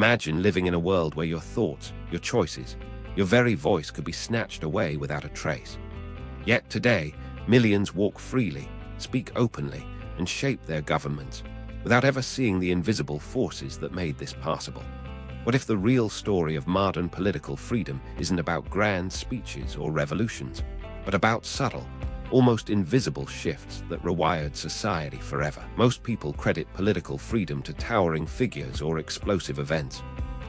Imagine living in a world where your thoughts, your choices, your very voice could be snatched away without a trace. Yet today, millions walk freely, speak openly, and shape their governments without ever seeing the invisible forces that made this possible. What if the real story of modern political freedom isn't about grand speeches or revolutions, but about subtle, almost invisible shifts that rewired society forever? Most people credit political freedom to towering figures or explosive events,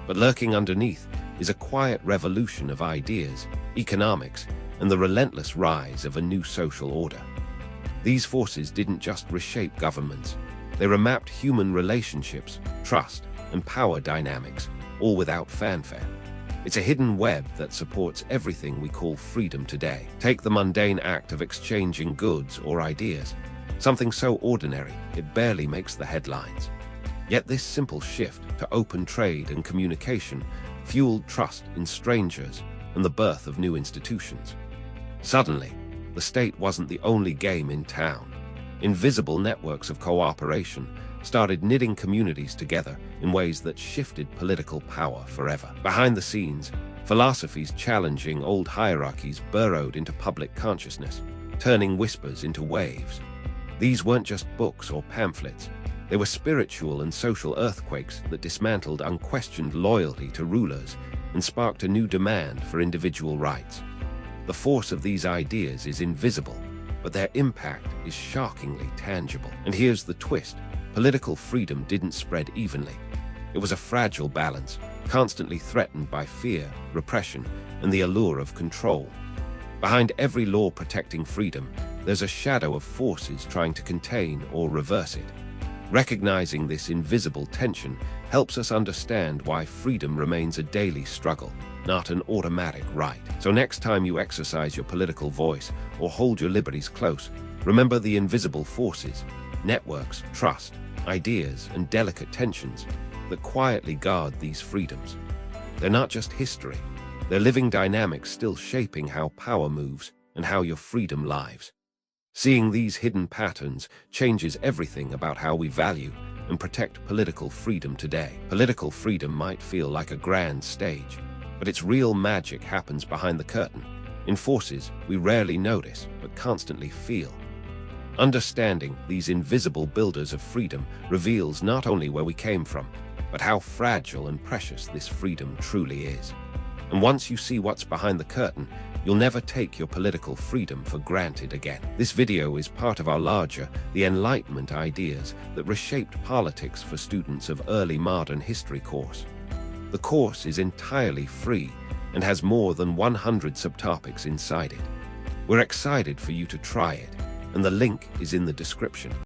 but lurking underneath is a quiet revolution of ideas, economics, and the relentless rise of a new social order. These forces didn't just reshape governments, they remapped human relationships, trust, and power dynamics, all without fanfare. It's a hidden web that supports everything we call freedom today. Take the mundane act of exchanging goods or ideas, something so ordinary it barely makes the headlines. Yet this simple shift to open trade and communication fueled trust in strangers and the birth of new institutions. Suddenly, the state wasn't the only game in town. Invisible networks of cooperation started knitting communities together in ways that shifted political power forever. Behind the scenes, philosophies challenging old hierarchies burrowed into public consciousness, turning whispers into waves. These weren't just books or pamphlets. They were spiritual and social earthquakes that dismantled unquestioned loyalty to rulers and sparked a new demand for individual rights. The force of these ideas is invisible, but their impact is shockingly tangible. And here's the twist. Political freedom didn't spread evenly. It was a fragile balance, constantly threatened by fear, repression, and the allure of control. Behind every law protecting freedom, there's a shadow of forces trying to contain or reverse it. Recognizing this invisible tension helps us understand why freedom remains a daily struggle, not an automatic right. So next time you exercise your political voice or hold your liberties close, remember the invisible forces, networks, trust, ideas, and delicate tensions that quietly guard these freedoms. They're not just history, they're living dynamics still shaping how power moves and how your freedom lives. Seeing these hidden patterns changes everything about how we value and protect political freedom today. Political freedom might feel like a grand stage, but its real magic happens behind the curtain, in forces we rarely notice but constantly feel. Understanding these invisible builders of freedom reveals not only where we came from, but how fragile and precious this freedom truly is. And once you see what's behind the curtain, you'll never take your political freedom for granted again. This video is part of our larger, the Enlightenment ideas that reshaped politics for students of early modern history course. The course is entirely free and has more than 100 subtopics inside it. We're excited for you to try it, and the link is in the description.